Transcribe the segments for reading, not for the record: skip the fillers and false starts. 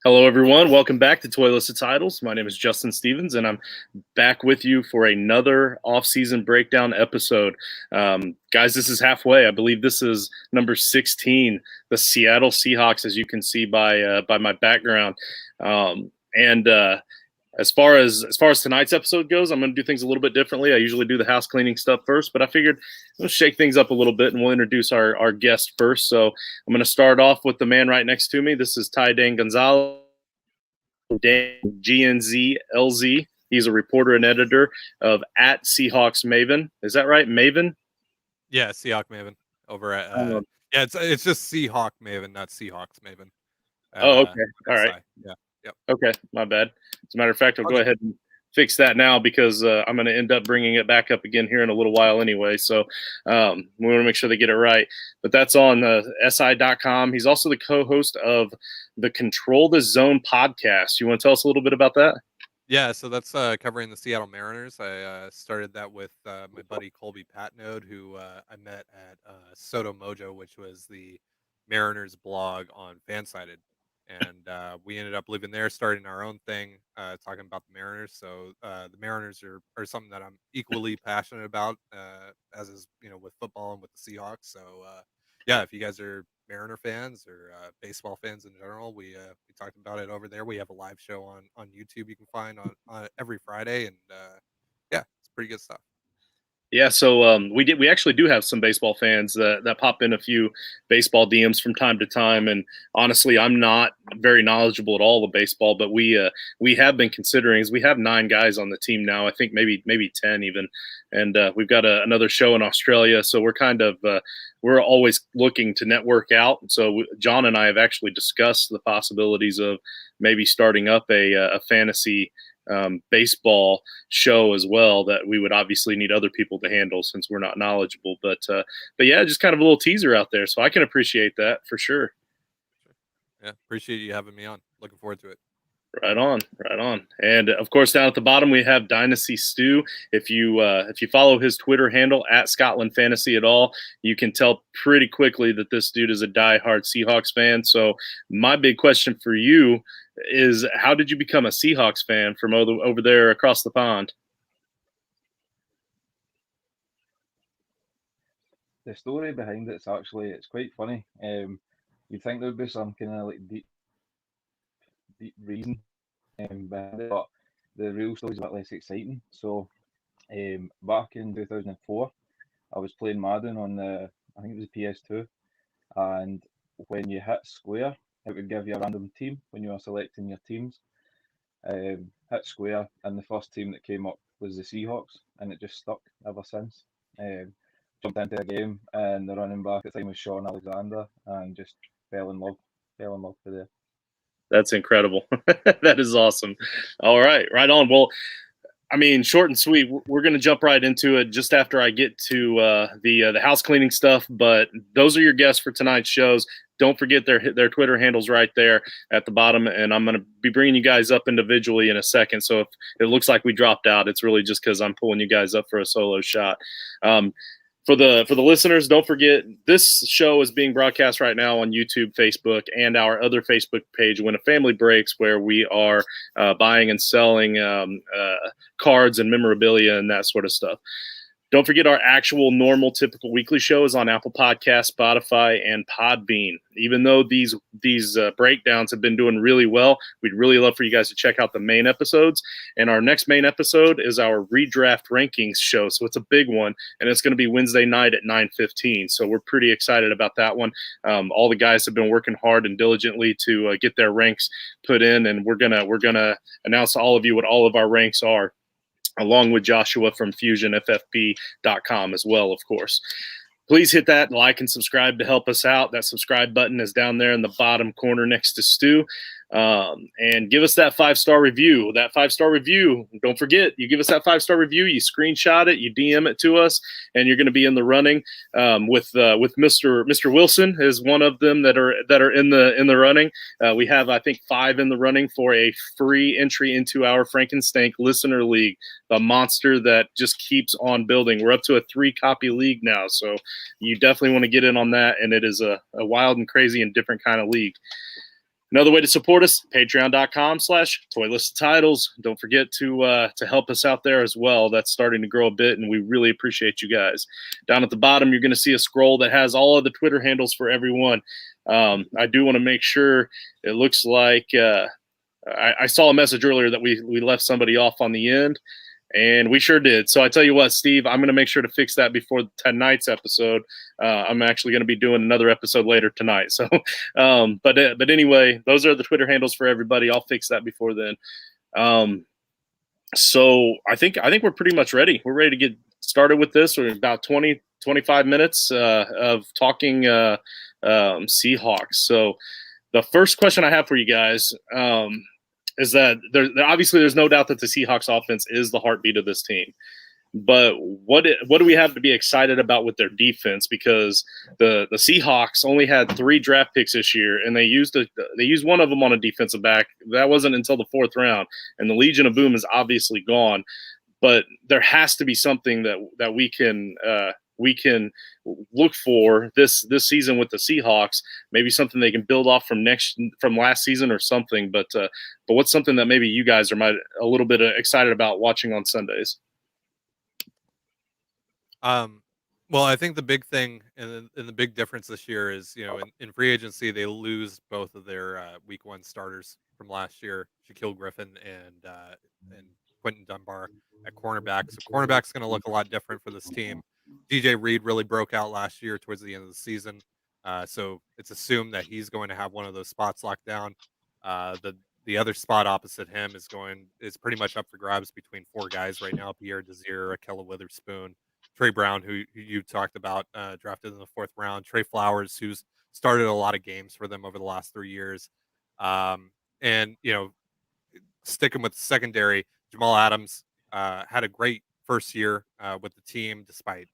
Hello, everyone. Welcome back to Toyless of Titles. My name is Justin Stevens, and I'm back with you for another off-season breakdown episode. Guys, this is halfway. I believe this is number 16, the Seattle Seahawks, as you can see by my background. And as far as tonight's episode goes, I'm going to do things a little bit differently. I usually do the house cleaning stuff first, but I figured we'll shake things up a little bit and we'll introduce our guest first. So I'm going to start off with the man right next to me. This is Dane Gonzalez, GNZLZ. He's a reporter and editor of at Seahawks Maven. Is that right, Maven? Yeah, Seahawk Maven over at it's just Seahawk Maven, not Seahawks Maven. Okay. All right. Yeah. Yep. Okay, my bad. As a matter of fact, I'll go ahead and fix that now because I'm going to end up bringing it back up again here in a little while anyway. So we want to make sure they get it right. But that's on SI.com. He's also the co-host of the Control the Zone podcast. You want to tell us a little bit about that? Yeah, so that's covering the Seattle Mariners. I started that with my buddy Colby Patnode, who I met at Soto Mojo, which was the Mariners blog on Fansided. And we ended up living there, starting our own thing, talking about the Mariners. So the Mariners are something that I'm equally passionate about, as is with football and with the Seahawks. So yeah, if you guys are Mariner fans or baseball fans in general, we talked about it over there. We have a live show on YouTube you can find on every Friday, and yeah, it's pretty good stuff. Yeah, so we actually do have some baseball fans that pop in a few baseball DMs from time to time, and honestly, I'm not very knowledgeable at all of baseball, but we have been considering. We have 9 guys on the team now. I think maybe 10 even, and we've got another show in Australia, so we're kind of we're always looking to network out. So John and I have actually discussed the possibilities of maybe starting up a fantasy baseball show as well, that we would obviously need other people to handle since we're not knowledgeable. But yeah, just kind of a little teaser out there. So I can appreciate that for sure. Yeah, appreciate you having me on. Looking forward to it. Right on, right on. And of course, down at the bottom we have Dynasty Stu. If you follow his Twitter handle at Scotland Fantasy at all, you can tell pretty quickly that this dude is a diehard Seahawks fan. So my big question for you is, how did you become a Seahawks fan from over there across the pond? The story behind it's quite funny. You'd think there would be some kind of like deep reason behind it, but the real story's a bit less exciting. So, back in 2004, I was playing Madden on I think it was the PS2, and when you hit square, it would give you a random team when you were selecting your teams. Hit square, and the first team that came up was the Seahawks, and it just stuck ever since. Jumped into a game, and the running back at the time was Sean Alexander, and just fell in love with it. That's incredible. That is awesome. All right, right on. Well, I mean, short and sweet. We're going to jump right into it just after I get to the house cleaning stuff. But those are your guests for tonight's shows. Don't forget their Twitter handles right there at the bottom, and I'm going to be bringing you guys up individually in a second. So if it looks like we dropped out, it's really just because I'm pulling you guys up for a solo shot. For the listeners, don't forget, this show is being broadcast right now on YouTube, Facebook, and our other Facebook page, When a Family Breaks, where we are buying and selling cards and memorabilia and that sort of stuff. Don't forget, our actual normal typical weekly show is on Apple Podcasts, Spotify, and Podbean. Even though these breakdowns have been doing really well, we'd really love for you guys to check out the main episodes. And our next main episode is our redraft rankings show. So it's a big one, and it's going to be Wednesday night at 9:15. So we're pretty excited about that one. All the guys have been working hard and diligently to get their ranks put in, and we're gonna announce to all of you what all of our ranks are, along with Joshua from FusionFFP.com as well, of course. Please hit that like and subscribe to help us out. That subscribe button is down there in the bottom corner next to Stu. And give us that 5-star review. That 5-star review, don't forget, you give us that 5-star review, you screenshot it, you DM it to us, and you're going to be in the running. With Mr. Wilson is one of them that are in the running. We have, I think, 5 in the running for a free entry into our Frankenstank Listener League, the monster that just keeps on building. We're up to a 3-copy league now, so you definitely want to get in on that, and it is a wild and crazy and different kind of league. Another way to support us, patreon.com/toylist titles. Don't forget to help us out there as well. That's starting to grow a bit, and we really appreciate you guys. Down at the bottom, you're going to see a scroll that has all of the Twitter handles for everyone. I do want to make sure it looks like I saw a message earlier that we left somebody off on the end. And we sure did. So I tell you what, Steve, I'm going to make sure to fix that before tonight's episode. I'm actually going to be doing another episode later tonight. So, but anyway, those are the Twitter handles for everybody. I'll fix that before then. So I think we're pretty much ready. We're ready to get started with this. We're about 25 minutes of talking Seahawks. So the first question I have for you guys is that obviously there's no doubt that the Seahawks offense is the heartbeat of this team. But what do we have to be excited about with their defense? Because the Seahawks only had 3 draft picks this year, and they used one of them on a defensive back. That wasn't until the 4th round, and the Legion of Boom is obviously gone. But there has to be something that we can look for this season with the Seahawks. Maybe something they can build off from last season or something. But what's something that maybe you guys are a little bit excited about watching on Sundays? Well, I think the big thing and the big difference this year is, in free agency, they lose both of their week 1 starters from last year, Shaquille Griffin and Quentin Dunbar at cornerback. So cornerback's going to look a lot different for this team. DJ Reed really broke out last year towards the end of the season. So it's assumed that he's going to have one of those spots locked down. The other spot opposite him is pretty much up for grabs between 4 guys right now: Pierre Desir, Akella Witherspoon, Trey Brown, who you talked about, drafted in the 4th round, Trey Flowers, who's started a lot of games for them over the last 3 years. And, sticking with the secondary, Jamal Adams had a great first year with the team despite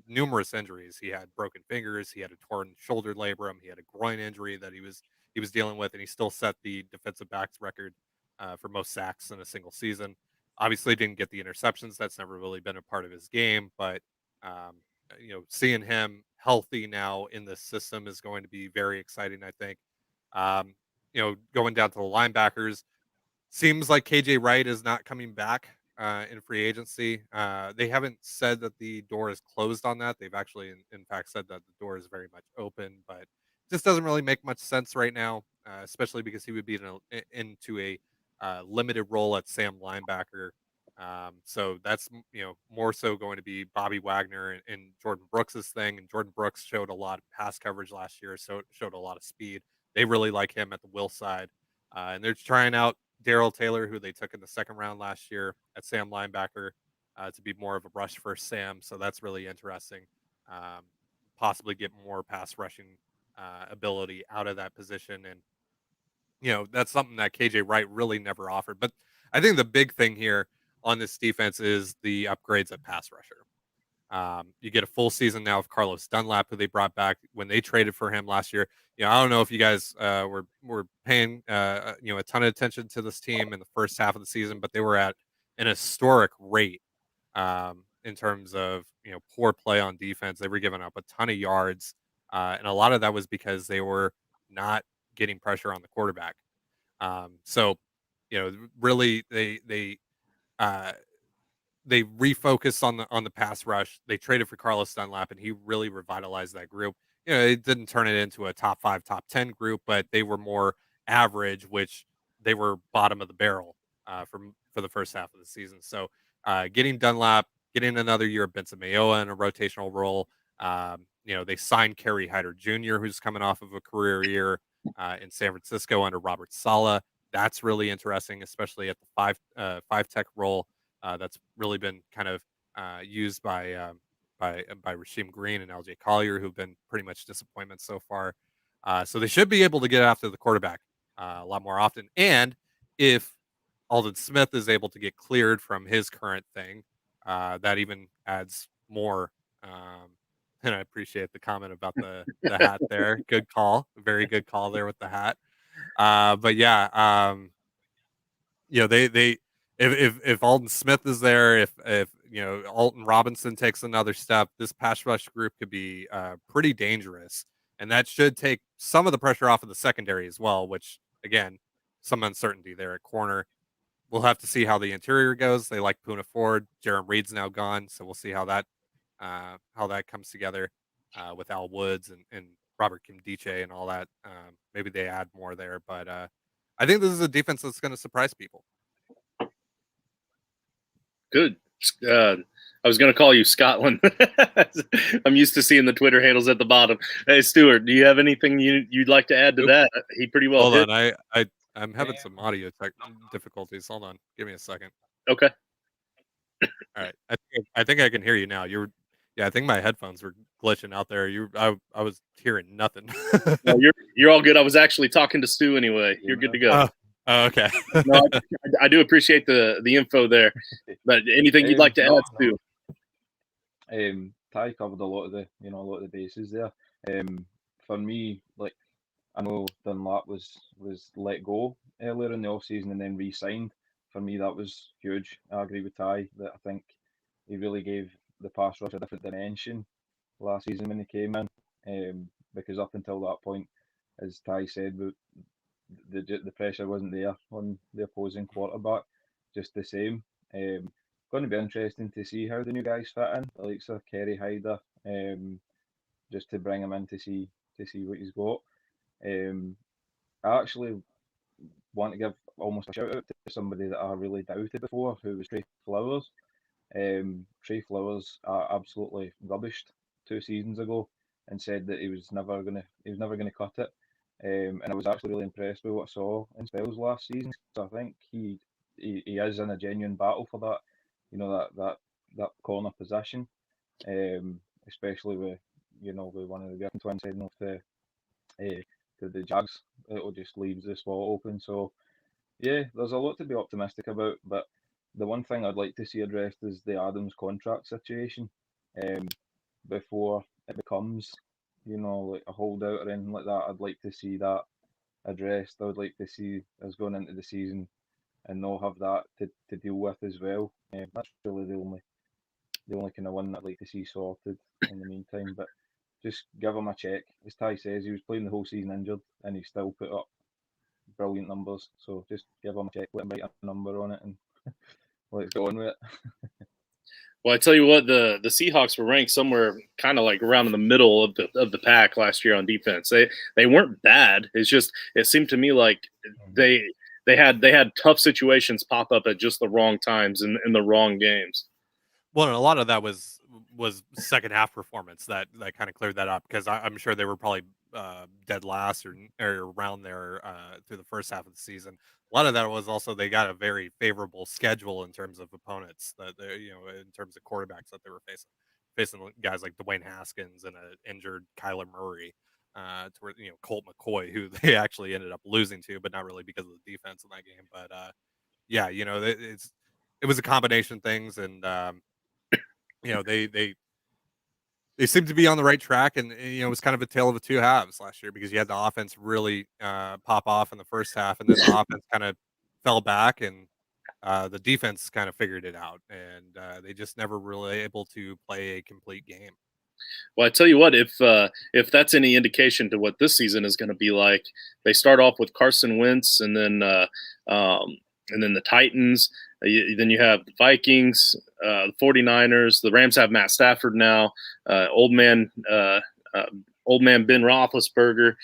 numerous injuries. He had broken fingers, he had a torn shoulder labrum, he had a groin injury that he was dealing with, and he still set the defensive backs record for most sacks in a single season. Obviously, didn't get the interceptions. That's never really been a part of his game, but seeing him healthy now in the system is going to be very exciting, I think. Going down to the linebackers, seems like KJ Wright is not coming back in free agency. They haven't said that the door is closed on that. They've actually, in fact, said that the door is very much open, but just doesn't really make much sense right now, especially because he would be into a limited role at Sam linebacker. So that's more so going to be Bobby Wagner and Jordan Brooks's thing. And Jordan Brooks showed a lot of pass coverage last year, so showed a lot of speed. They really like him at the will side, and they're trying out Darrell Taylor, who they took in the 2nd round last year at Sam linebacker, to be more of a rush first Sam. So that's really interesting. Possibly get more pass rushing ability out of that position. And, that's something that KJ Wright really never offered. But I think the big thing here on this defense is the upgrades at pass rusher. You get a full season now of Carlos Dunlap, who they brought back when they traded for him last year. I don't know if you guys were paying a ton of attention to this team in the first half of the season, but they were at an historic rate in terms of poor play on defense. They were giving up a ton of yards, and a lot of that was because they were not getting pressure on the quarterback. So really they refocused on the pass rush. They traded for Carlos Dunlap, and he really revitalized that group. It didn't turn it into a top 5, top 10 group, but they were more average, which they were bottom of the barrel for the first half of the season. So getting Dunlap, getting another year of Benson Mayoa in a rotational role. They signed Kerry Hyder Jr., who's coming off of a career year in San Francisco under Robert Saleh. That's really interesting, especially at the five tech role. That's really been kind of used by Rasheem Green and LJ Collier, who've been pretty much disappointments so far. So they should be able to get after the quarterback a lot more often. And if Aldon Smith is able to get cleared from his current thing, that even adds more. And I appreciate the comment about the hat there. Good call. Very good call there with the hat. But yeah, they if Alden Smith is there, if Alton Robinson takes another step, this pass rush group could be pretty dangerous. and that should take some of the pressure off of the secondary as well. Which again, some uncertainty there at corner. We'll have to see how the interior goes. They like Poona Ford. Jaron Reed's now gone, so we'll see how that comes together with Al Woods and Robert Kimdiche and all that. Maybe they add more there, but I think this is a defense that's going to surprise people. Good. I was going to call you Scotland. I'm used to seeing the Twitter handles at the bottom. Hey, Stuart, do you have anything you'd like to add to that? He pretty well Hold hit. on, I'm having some audio difficulties. Hold on, give me a second. Okay. All right, I think I can hear you now. Yeah, I think my headphones were glitching out there. I was hearing nothing. No, you're all good. I was actually talking to Stu anyway. You're good to go. Oh, okay. No, I do appreciate the info there. But anything you'd like to add, Stu? Ty covered a lot of the bases there. For me, like, I know Dunlap was let go earlier in the off season and then re-signed. For me, that was huge. I agree with Ty that I think he really gave the pass rush a different dimension last season when he came in. Because up until that point, as Ty said, the pressure wasn't there on the opposing quarterback, just the same. Going to be interesting to see how the new guys fit in, the likes of Kerry Hyder, just to bring him in to see what he's got. I actually want to give almost a shout out to somebody that I really doubted before, who was Trey Flowers. Trey Flowers absolutely rubbished 2 seasons ago and said that he was never gonna cut it. And I was actually really impressed with what I saw in spells last season. So I think he is in a genuine battle for that, that corner position. Especially with one of the Griffin twins heading off to the Jags, it'll just leaves the spot open. So yeah, there's a lot to be optimistic about, but the one thing I'd like to see addressed is the Adams contract situation. Before it becomes, like a holdout or anything like that, I'd like to see that addressed. I would like to see us going into the season and not have that to deal with as well. That's really the only kind of one that I'd like to see sorted in the meantime. But just give him a check. As Ty says, he was playing the whole season injured and he still put up brilliant numbers. So just give him a check, let him write a number on it, and let's go on with it. Well, I tell you what, the Seahawks were ranked somewhere kind of like around in the middle of the pack last year on defense. They weren't bad. It's just it seemed to me like they had tough situations pop up at just the wrong times in the wrong games. Well, and a lot of that was second half performance that kind of cleared that up, because I'm sure they were probably dead last or around there through the first half of the season. A lot of that was also they got a very favorable schedule in terms of opponents that in terms of quarterbacks that they were facing guys like Dwayne Haskins and an injured Kyler Murray, to Colt McCoy, who they actually ended up losing to, but not really because of the defense in that game. But yeah, it was a combination of things, and they seemed to be on the right track, and it was kind of a tale of the two halves last year, because you had the offense really pop off in the first half, and then the offense kind of fell back, and the defense kind of figured it out, and they just never really able to play a complete game. Well, I tell you what, if that's any indication to what this season is going to be like, they start off with Carson Wentz, and then the Titans. Then you have the Vikings, the 49ers. The Rams have Matt Stafford now. Old man Ben Roethlisberger.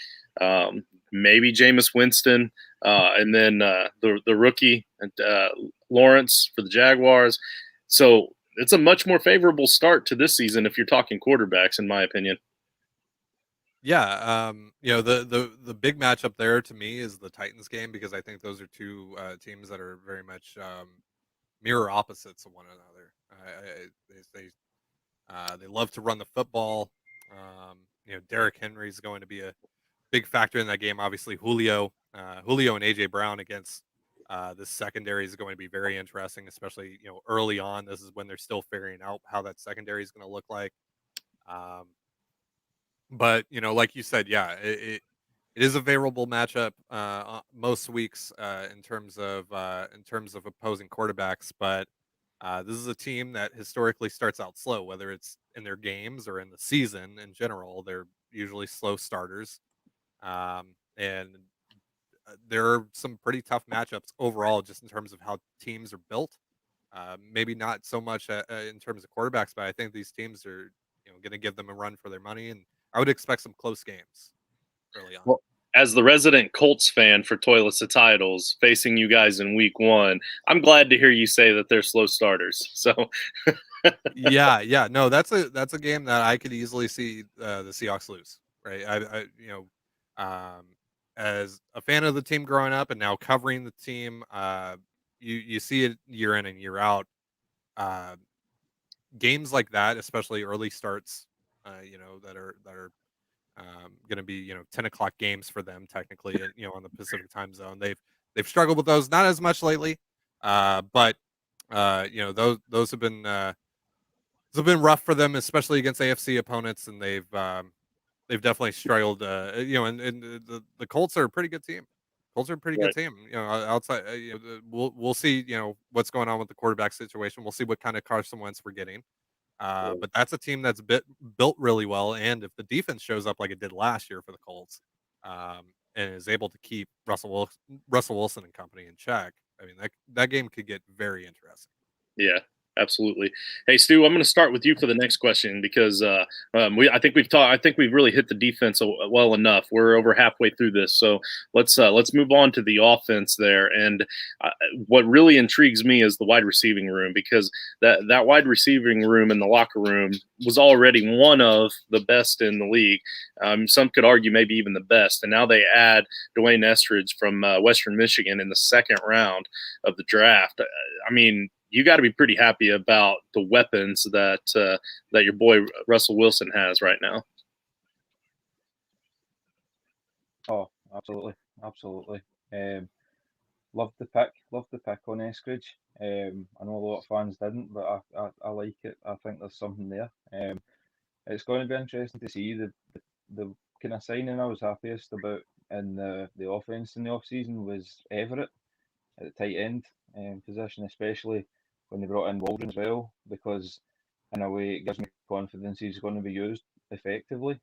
Maybe Jameis Winston, and then the rookie Lawrence for the Jaguars. So it's a much more favorable start to this season if you're talking quarterbacks, in my opinion. Yeah, the big matchup there to me is the Titans game, because I think those are two teams that are very much mirror opposites of one another. They love to run the football. Derrick Henry is going to be a big factor in that game. Obviously, Julio and AJ Brown against this secondary is going to be very interesting, especially early on. This is when they're still figuring out how that secondary is going to look like. But like you said, yeah, it is a favorable matchup most weeks in terms of opposing quarterbacks. But this is a team that historically starts out slow, whether it's in their games or in the season in general. They're usually slow starters, and there are some pretty tough matchups overall, just in terms of how teams are built. Maybe not so much in terms of quarterbacks, but I think these teams are, going to give them a run for their money, and I would expect some close games early on. Well, as the resident Colts fan for Toilets to Titles, facing you guys in week 1, I'm glad to hear you say that they're slow starters. So, Yeah, no, that's a game that I could easily see the Seahawks lose. Right, um, as a fan of the team growing up and now covering the team, you see it year in and year out. Uh, Games like that, especially early starts, that are going to be 10 o'clock games for them technically, and on the Pacific time zone. They've struggled with those, not as much lately, but those have been rough for them, especially against AFC opponents, and they've definitely struggled. And the Colts are a pretty good team. Colts are a pretty good right. team. Outside, we'll see. What's going on with the quarterback situation. We'll see what kind of Carson Wentz we're getting. But that's a team that's built really well, and if the defense shows up like it did last year for the Colts, and is able to keep Russell Wilson and company in check, I mean that game could get very interesting. Yeah, absolutely. Hey, Stu, I'm going to start with you for the next question because I think we've really hit the defense well enough. We're over halfway through this, so let's move on to the offense there. And what really intrigues me is the wide receiving room, because that wide receiving room in the locker room was already one of the best in the league. Some could argue maybe even the best. And now they add Dwayne Estridge from Western Michigan in the second round of the draft. I mean, you got to be pretty happy about the weapons that your boy Russell Wilson has right now. Oh, absolutely, absolutely. Loved the pick on Eskridge. I know a lot of fans didn't, but I like it. I think there's something there. It's going to be interesting to see the kind of signing I was happiest about in the offense in the off season was Everett at the tight end position, especially when they brought in Waldron as well, because in a way it gives me confidence he's going to be used effectively.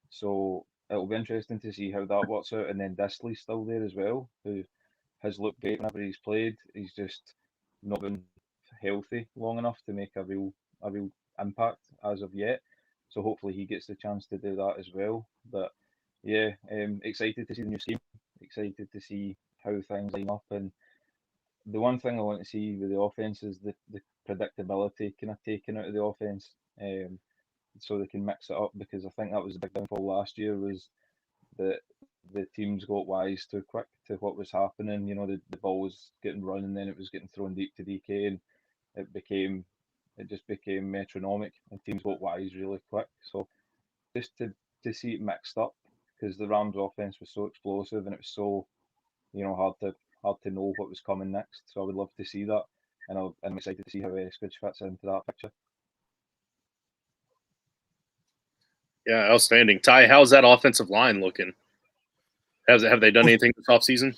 So it'll be interesting to see how that works out. And then Disley's still there as well, who has looked great whenever he's played. He's just not been healthy long enough to make a real impact as of yet. So hopefully he gets the chance to do that as well. But yeah, excited to see the new scheme. Excited to see how things line up. And the one thing I want to see with the offense is the predictability kind of taken out of the offense, so they can mix it up, because I think that was the big downfall last year, was that the teams got wise too quick to what was happening. The ball was getting run and then it was getting thrown deep to DK, and it just became metronomic, and teams got wise really quick. So just to see it mixed up, because the Rams offense was so explosive and it was so hard to know what was coming next. So I would love to see that, and I'm excited to see how Eskridge fits into that picture. Yeah, outstanding. Ty, how's that offensive line looking? Have they done anything this offseason?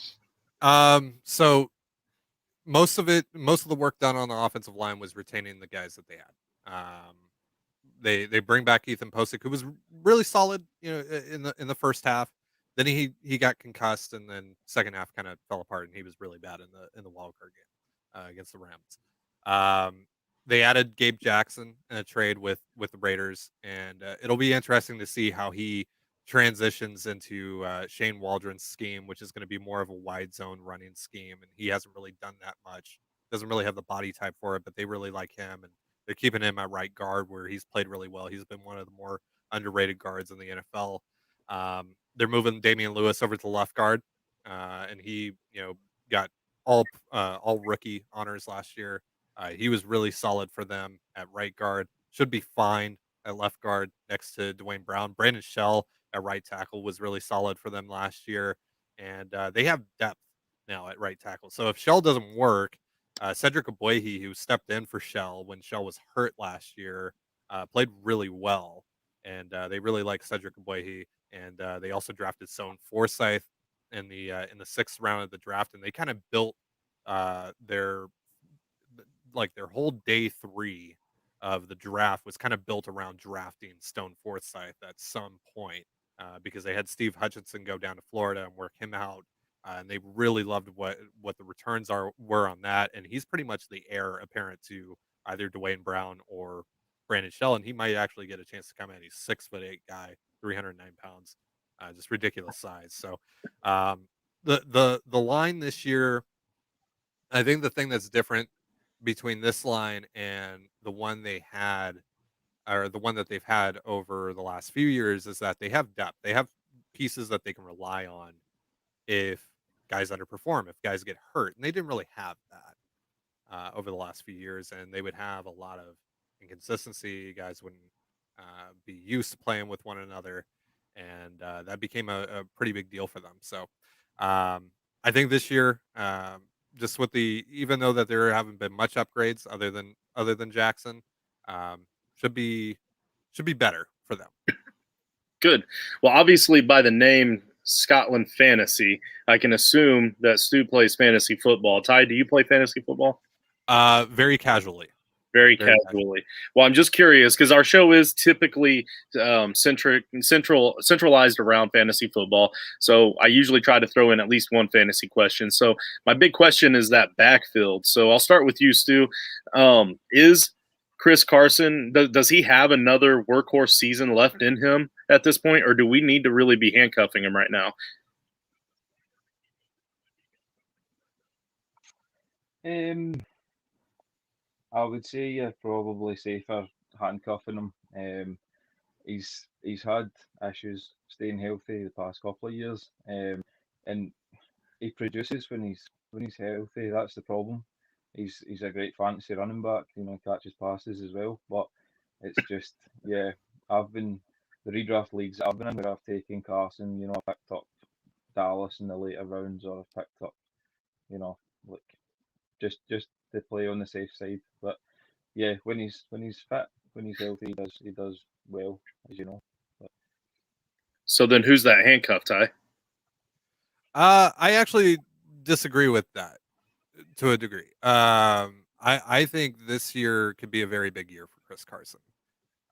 So most of the work done on the offensive line was retaining the guys that they had. They bring back Ethan Posick, who was really solid, in the first half. Then he got concussed, and then second half kind of fell apart, and he was really bad in the wild card game against the Rams. They added Gabe Jackson in a trade with the Raiders, and it'll be interesting to see how he transitions into Shane Waldron's scheme, which is going to be more of a wide zone running scheme, and he hasn't really done that much. Doesn't really have the body type for it, but they really like him, and they're keeping him at right guard, where he's played really well. He's been one of the more underrated guards in the NFL. They're moving Damian Lewis over to left guard, and he got all rookie honors last year. He was really solid for them at right guard. Should be fine at left guard next to Dwayne Brown. Brandon Shell at right tackle was really solid for them last year, and they have depth now at right tackle. So if Shell doesn't work, Cedric Aboyhe, who stepped in for Shell when Shell was hurt last year, played really well, and they really like Cedric Aboyhe. And they also drafted Soane Forsyth in the sixth round of the draft, and they kind of built their whole day three of the draft was kind of built around drafting Stone Forsythe at some point because they had Steve Hutchinson go down to Florida and work him out. And they really loved what the returns were on that, and he's pretty much the heir apparent to either Dwayne Brown or Brandon Shell, and he might actually get a chance to come in. He's 6'8" guy, 309 pounds, just ridiculous size. So um, the line this year, I think the thing that's different between this line and the one they had, or the one that they've had over the last few years, is that they have depth. They have pieces that they can rely on if guys underperform, if guys get hurt, and they didn't really have that over the last few years, and they would have a lot of inconsistency. Guys wouldn't be used to playing with one another, and that became a pretty big deal for them. So I think this year, just with even though that there haven't been much upgrades other than Jackson, um, should be better for them. Good. Well, obviously, by the name Scotland Fantasy, I can assume that Stu plays fantasy football. Ty, do you play fantasy football? Very casually. Very casually. Well, I'm just curious because our show is typically centralized around fantasy football. So I usually try to throw in at least one fantasy question. So my big question is that backfield. So I'll start with you, Stu. Is Chris Carson, does he have another workhorse season left in him at this point, or do we need to really be handcuffing him right now? I would say you're probably safer handcuffing him. He's had issues staying healthy the past couple of years, and he produces when he's healthy. That's the problem. He's a great fantasy running back. Catches passes as well. But it's just I've been the redraft leagues I've been in where I've taken Carson. I picked up Dallas in the later rounds, or I've picked up like just to play on the safe side. But yeah, when he's fit, when he's healthy, he does well, as you know. But So then who's that handcuff, Ty? I actually disagree with that to a degree. I think this year could be a very big year for Chris Carson.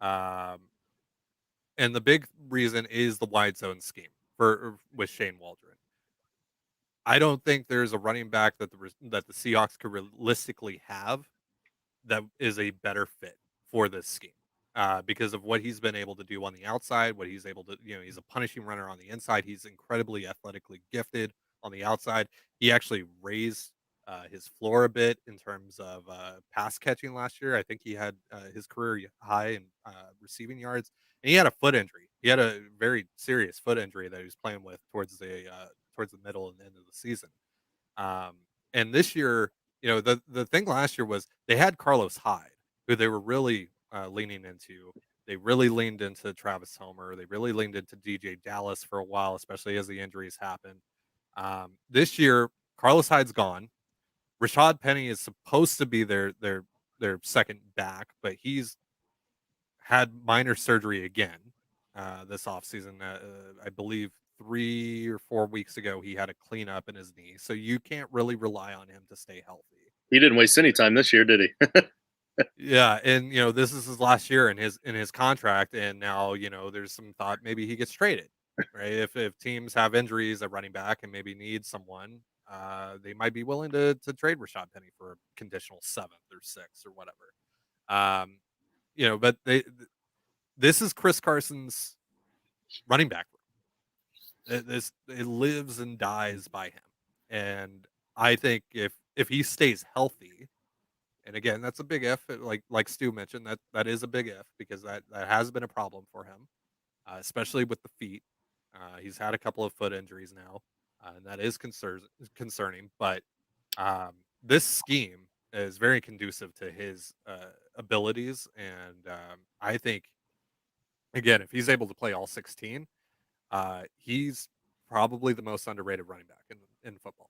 Um, and the big reason is the wide zone scheme with Shane Waldron. I don't think there's a running back that the Seahawks could realistically have that is a better fit for this scheme. Because of what he's been able to do on the outside, what he's able to, he's a punishing runner on the inside. He's incredibly athletically gifted on the outside. He actually raised his floor a bit in terms of pass catching last year. I think he had his career high in receiving yards, and he had a foot injury. He had a very serious foot injury that he was playing with towards the middle and end of the season. Um, and this year, the thing last year was they had Carlos Hyde, who they were really leaning into. They really leaned into Travis Homer. They really leaned into DJ Dallas for a while, especially as the injuries happened. This year, Carlos Hyde's gone. Rashad Penny is supposed to be their second back, but he's had minor surgery again this offseason. I believe 3 or 4 weeks ago, he had a cleanup in his knee. So you can't really rely on him to stay healthy. He didn't waste any time this year, did he? Yeah, and this is his last year in his contract, and now there's some thought maybe he gets traded, right? If teams have injuries at running back and maybe need someone, they might be willing to trade Rashad Penny for a conditional 7th or 6th or whatever. But this is Chris Carson's running back room. It lives and dies by him, and I think if he stays healthy. And again, that's a big if. Like Stu mentioned, that is a big if because that has been a problem for him, especially with the feet. He's had a couple of foot injuries now, and that is concerning. But this scheme is very conducive to his abilities, and I think again, if he's able to play all 16, he's probably the most underrated running back in football.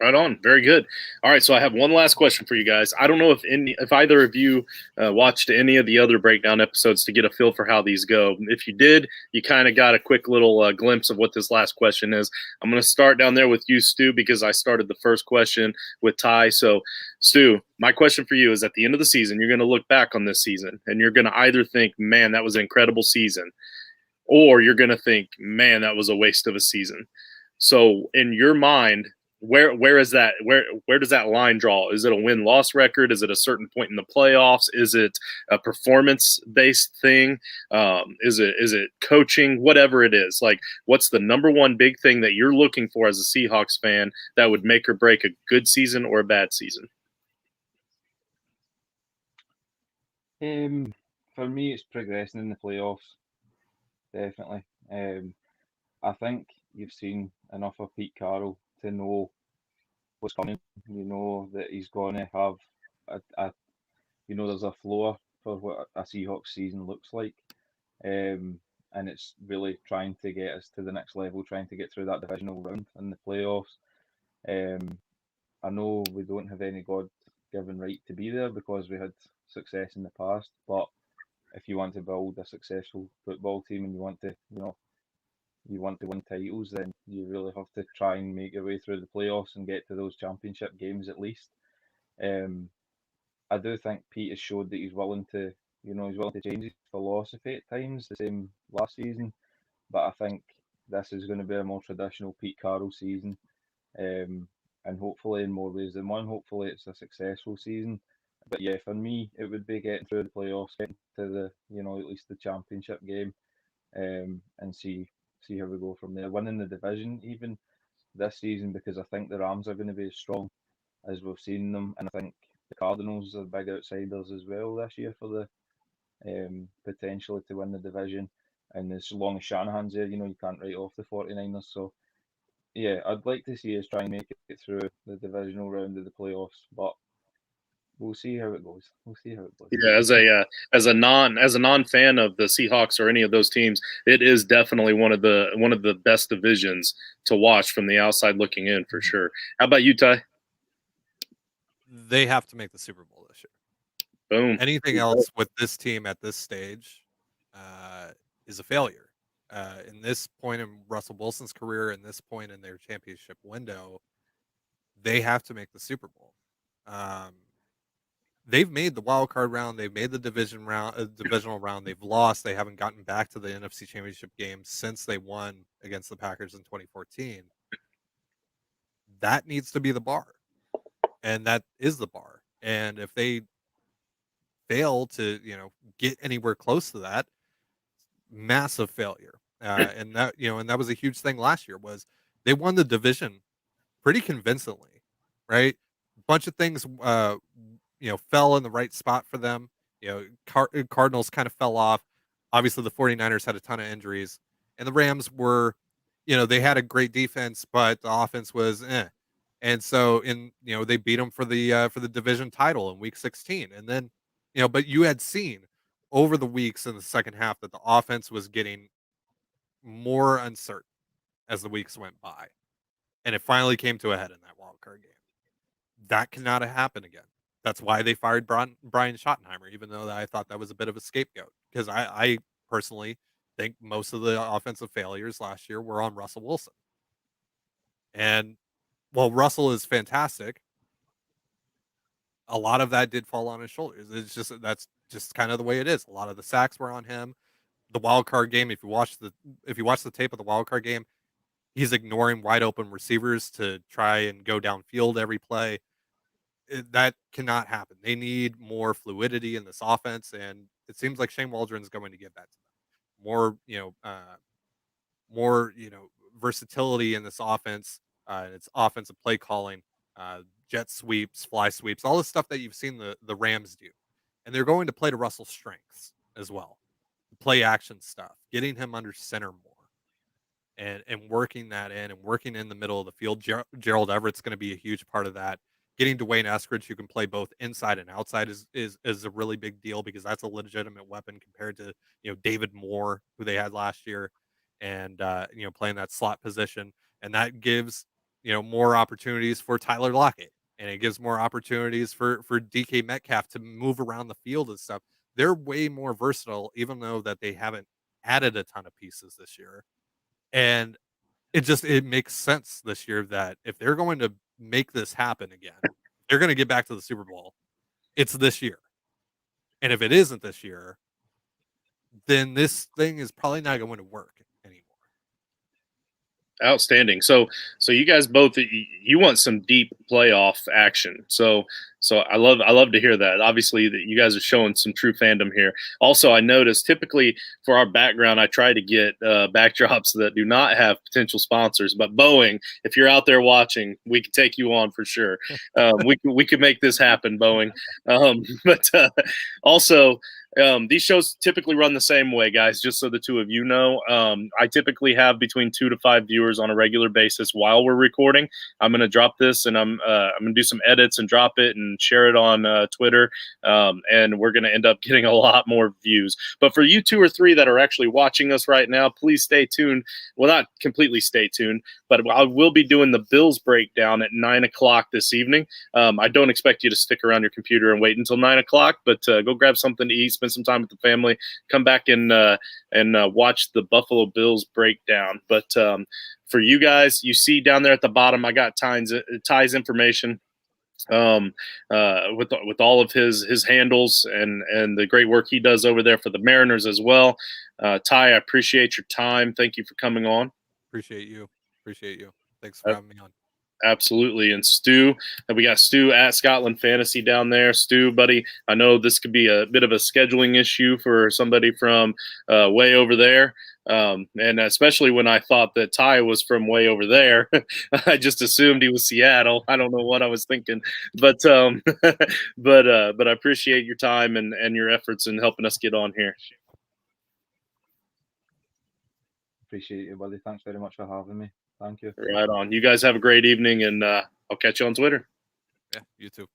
Right on. Very good. All right, so I have one last question for you guys. I don't know if either of you watched any of the other breakdown episodes to get a feel for how these go. If you did, you kind of got a quick little glimpse of what this last question is. I'm going to start down there with you, Stu, because I started the first question with Ty. So, Stu, my question for you is: at the end of the season, you're going to look back on this season, and you're going to either think, "Man, that was an incredible season," or you're going to think, "Man, that was a waste of a season." So, in your mind, where is that where does that line draw? Is it a win-loss record? Is it a certain point in the playoffs? Is it a performance-based thing? Is it coaching? Whatever it is, like, what's the number one big thing that you're looking for as a Seahawks fan that would make or break a good season or a bad season? For me, it's progressing in the playoffs, definitely. I think you've seen enough of Pete Carroll to know what's coming. You know that he's going to have there's a floor for what a Seahawks season looks like. And it's really trying to get us to the next level, trying to get through that divisional round in the playoffs. I know we don't have any God-given right to be there because we had success in the past, but if you want to build a successful football team and you want to win titles, then you really have to try and make your way through the playoffs and get to those championship games at least. Um, I do think Pete has showed that he's willing to change his philosophy at times, the same last season. But I think this is going to be a more traditional Pete Carroll season, and hopefully in more ways than one. Hopefully it's a successful season. But yeah, for me, it would be getting through the playoffs, getting to at least the championship game, and see how we go from there. Winning the division even this season, because I think the Rams are going to be as strong as we've seen them, and I think the Cardinals are big outsiders as well this year for the potentially to win the division. And as long as Shanahan's there, you can't write off the 49ers. So yeah, I'd like to see us try and make it through the divisional round of the playoffs, but we'll see how it goes. We'll see how it goes. Yeah, as a non fan of the Seahawks or any of those teams, it is definitely one of the best divisions to watch from the outside looking in for sure. How about you, Ty? They have to make the Super Bowl this year. Boom. Anything else with this team at this stage is a failure. In this point in Russell Wilson's career, in this point in their championship window, they have to make the Super Bowl. They've made the wild card round. They've made the divisional round. They've lost. They haven't gotten back to the NFC Championship game since they won against the Packers in 2014. That needs to be the bar, and that is the bar. And if they fail to, get anywhere close to that, massive failure. And that was a huge thing last year was they won the division pretty convincingly, right? Bunch of things, fell in the right spot for them. Cardinals kind of fell off. Obviously, the 49ers had a ton of injuries, and the Rams were, they had a great defense, but the offense was eh. And so, they beat them for the division title in Week 16, and then, but you had seen over the weeks in the second half that the offense was getting more uncertain as the weeks went by, and it finally came to a head in that wild card game. That cannot happen again. That's why they fired Brian Schottenheimer, even though I thought that was a bit of a scapegoat. Because I personally think most of the offensive failures last year were on Russell Wilson. And while Russell is fantastic, a lot of that did fall on his shoulders. That's just kind of the way it is. A lot of the sacks were on him. The wild card game, if you watch the tape of the wild card game, he's ignoring wide open receivers to try and go downfield every play. That cannot happen. They need more fluidity in this offense, and it seems like Shane Waldron's going to give that to them. More versatility in this offense, and its offensive play calling, jet sweeps, fly sweeps, all the stuff that you've seen the Rams do, and they're going to play to Russell's strengths as well. Play action stuff, getting him under center more. And working that in and working in the middle of the field. Gerald Everett's going to be a huge part of that. Getting Dwayne Eskridge, who can play both inside and outside, is a really big deal because that's a legitimate weapon compared to David Moore, who they had last year, and playing that slot position, and that gives more opportunities for Tyler Lockett, and it gives more opportunities for DK Metcalf to move around the field and stuff. They're way more versatile, even though that they haven't added a ton of pieces this year. And it makes sense this year that if they're going to make this happen again, they're going to get back to the Super Bowl. It's this year. And if it isn't this year, then this thing is probably not going to work anymore. Outstanding. So you guys both, you want some deep playoff action. So I love to hear that. Obviously, that you guys are showing some true fandom here. Also, I noticed typically for our background, I try to get backdrops that do not have potential sponsors. But Boeing, if you're out there watching, we could take you on for sure. We could make this happen, Boeing. But also. These shows typically run the same way, guys, just so the two of you know. I typically have between 2 to 5 viewers on a regular basis while we're recording. I'm going to drop this, and I'm going to do some edits and drop it and share it on Twitter, and we're going to end up getting a lot more views. But for you 2 or 3 that are actually watching us right now, please stay tuned. Well, not completely stay tuned, but I will be doing the Bills breakdown at 9 o'clock this evening. I don't expect you to stick around your computer and wait until 9 o'clock, but go grab something to eat, spend some time with the family, come back and watch the Buffalo Bills breakdown. But for you guys, you see down there at the bottom, I got Ty's information with all of his handles and the great work he does over there for the Mariners as well. Ty, I appreciate your time. Thank you for coming on. Appreciate you. Thanks for having me on. Absolutely. And Stu, we got Stu at Scotland Fantasy down there. Stu, buddy, I know this could be a bit of a scheduling issue for somebody from way over there. And especially when I thought that Ty was from way over there, I just assumed he was Seattle. I don't know what I was thinking, but but I appreciate your time and your efforts in helping us get on here. Appreciate you, buddy. Thanks very much for having me. Thank you. Right on. You guys have a great evening, and I'll catch you on Twitter. Yeah, you too.